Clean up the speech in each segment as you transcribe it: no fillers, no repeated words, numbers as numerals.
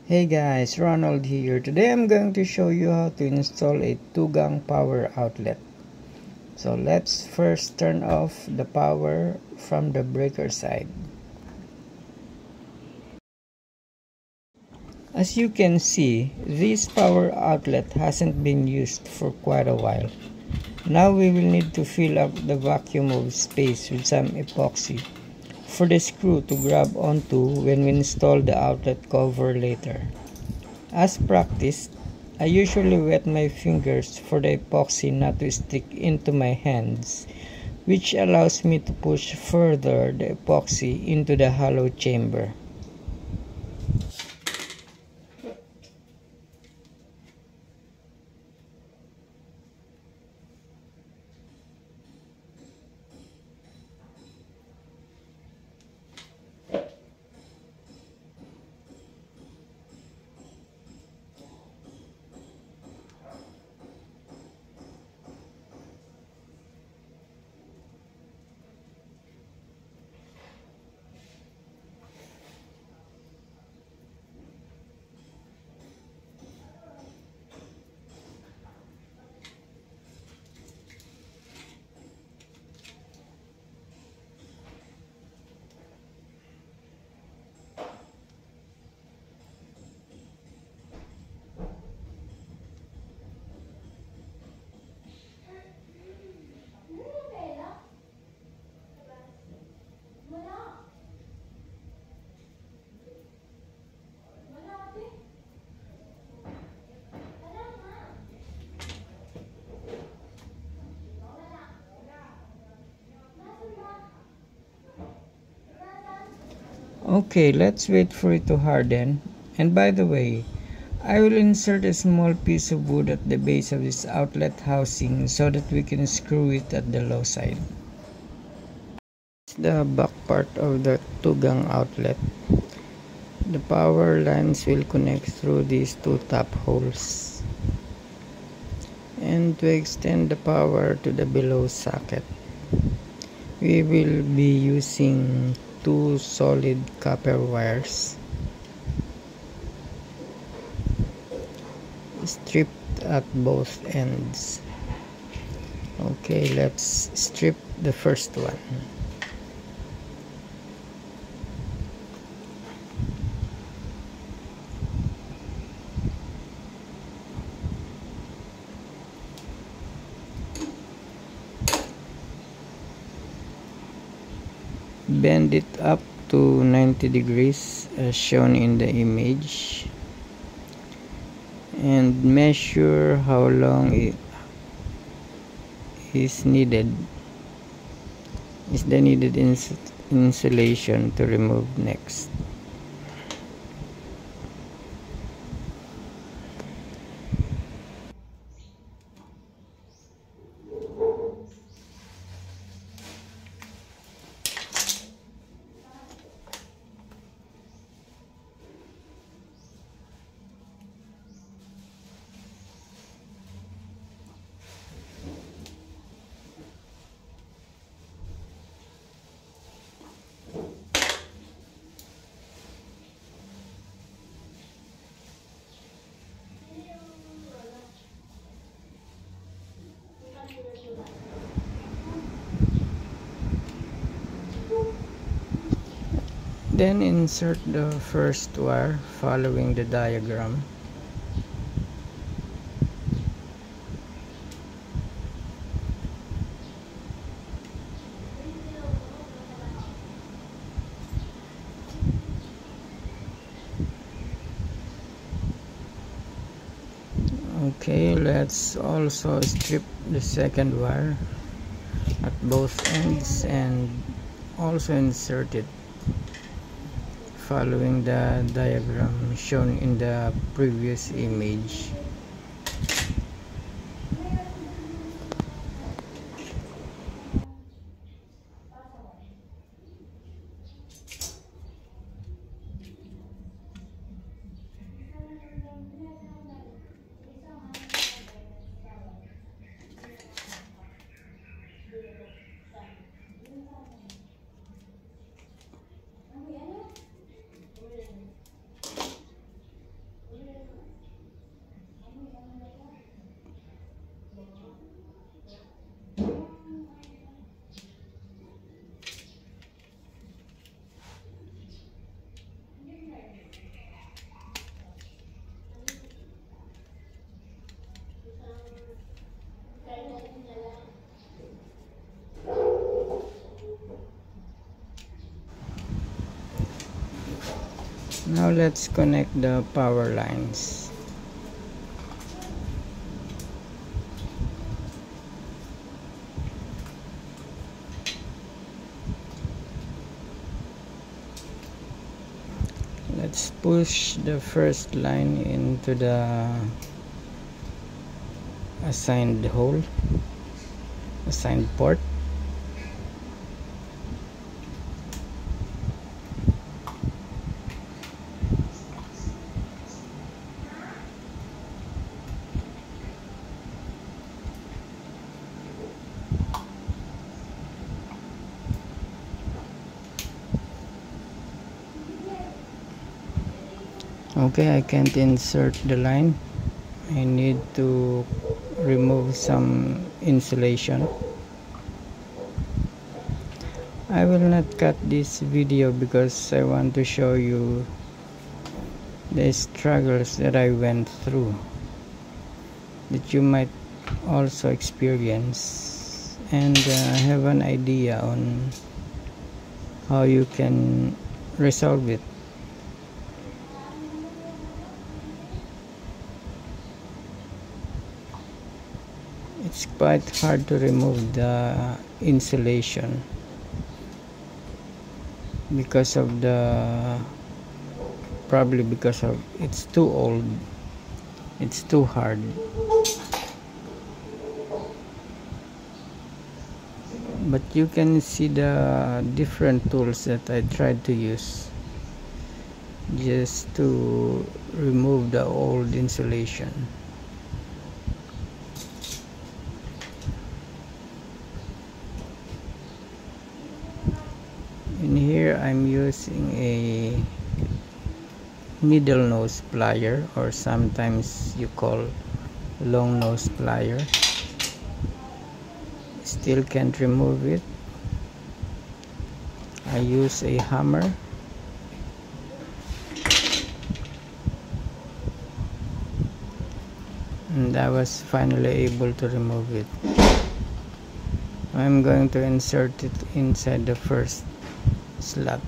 Hey guys, Ronald here. Today I'm going to show you how to install a two-gang power outlet. So let's first turn off the power from the breaker side. As you can see, this power outlet hasn't been used for quite a while. Now we will need to fill up the vacuum of space with some epoxy for the screw to grab onto when we install the outlet cover later. As practice, I usually wet my fingers for the epoxy not to stick into my hands, which allows me to push further the epoxy into the hollow chamber. Okay, let's wait for it to harden. And by the way, I will insert a small piece of wood at the base of this outlet housing so that we can screw it at the low side. The back part of the two-gang outlet. The power lines will connect through these two top holes. And to extend the power to the below socket, we will be using two solid copper wires stripped at both ends. Okay, let's strip the first one. Bend it up to 90 degrees as shown in the image and measure how long it is needed is the needed insulation to remove next. Then insert the first wire following the diagram. Okay, let's also strip the second wire at both ends and also insert it following the diagram shown in the previous image. Now let's connect the power lines. Let's push the first line into the assigned hole, assigned port. Okay, I can't insert the line. I need to remove some insulation. I will not cut this video because I want to show you the struggles that I went through, that you might also experience, and have an idea on how you can resolve it. It's quite hard to remove the insulation because of probably because of it's too old, it's too hard. But you can see the different tools that I tried to use just to remove the old insulation. In here I'm using a middle nose plier, or sometimes you call long nose plier. Still can't remove it. I use a hammer. And I was finally able to remove it. I'm going to insert it inside the first slot.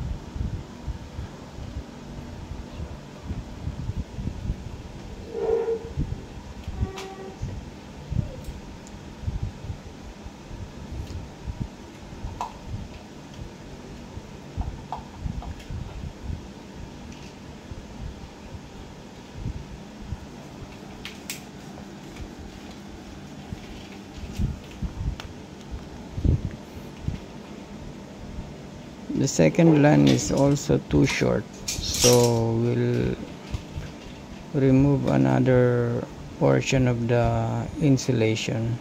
The second line is also too short, so we'll remove another portion of the insulation.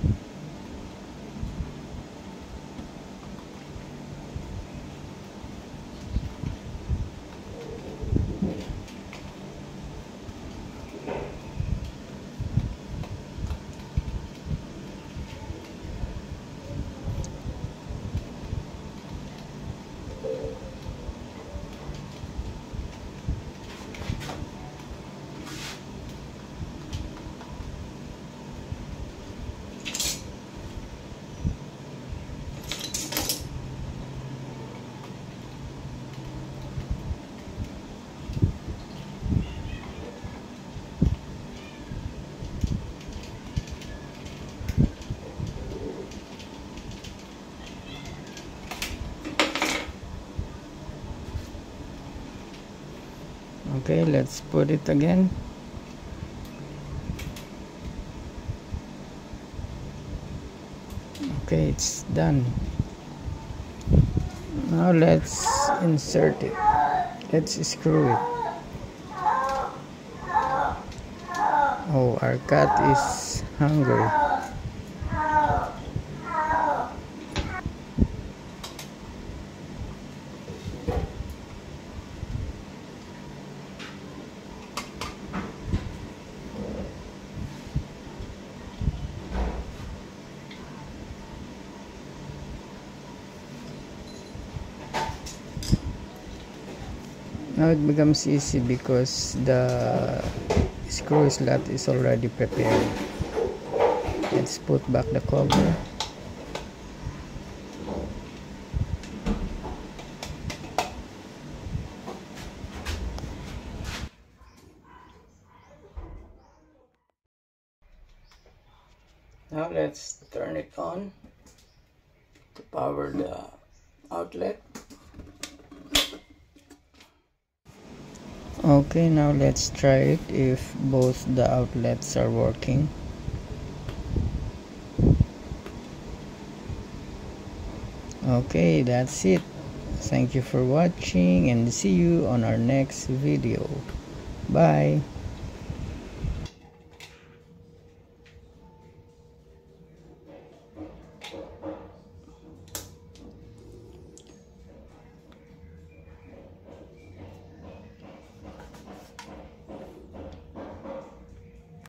Okay, let's put it again. Okay, it's done. Now let's insert it. Let's screw it. Oh, our cat is hungry. Now it becomes easy because the screw slot is already prepared. Let's put back the cover. Now let's turn it on to power the outlet. Okay, now let's try it if both the outlets are working. Okay, that's it. Thank you for watching and see you on our next video. Bye.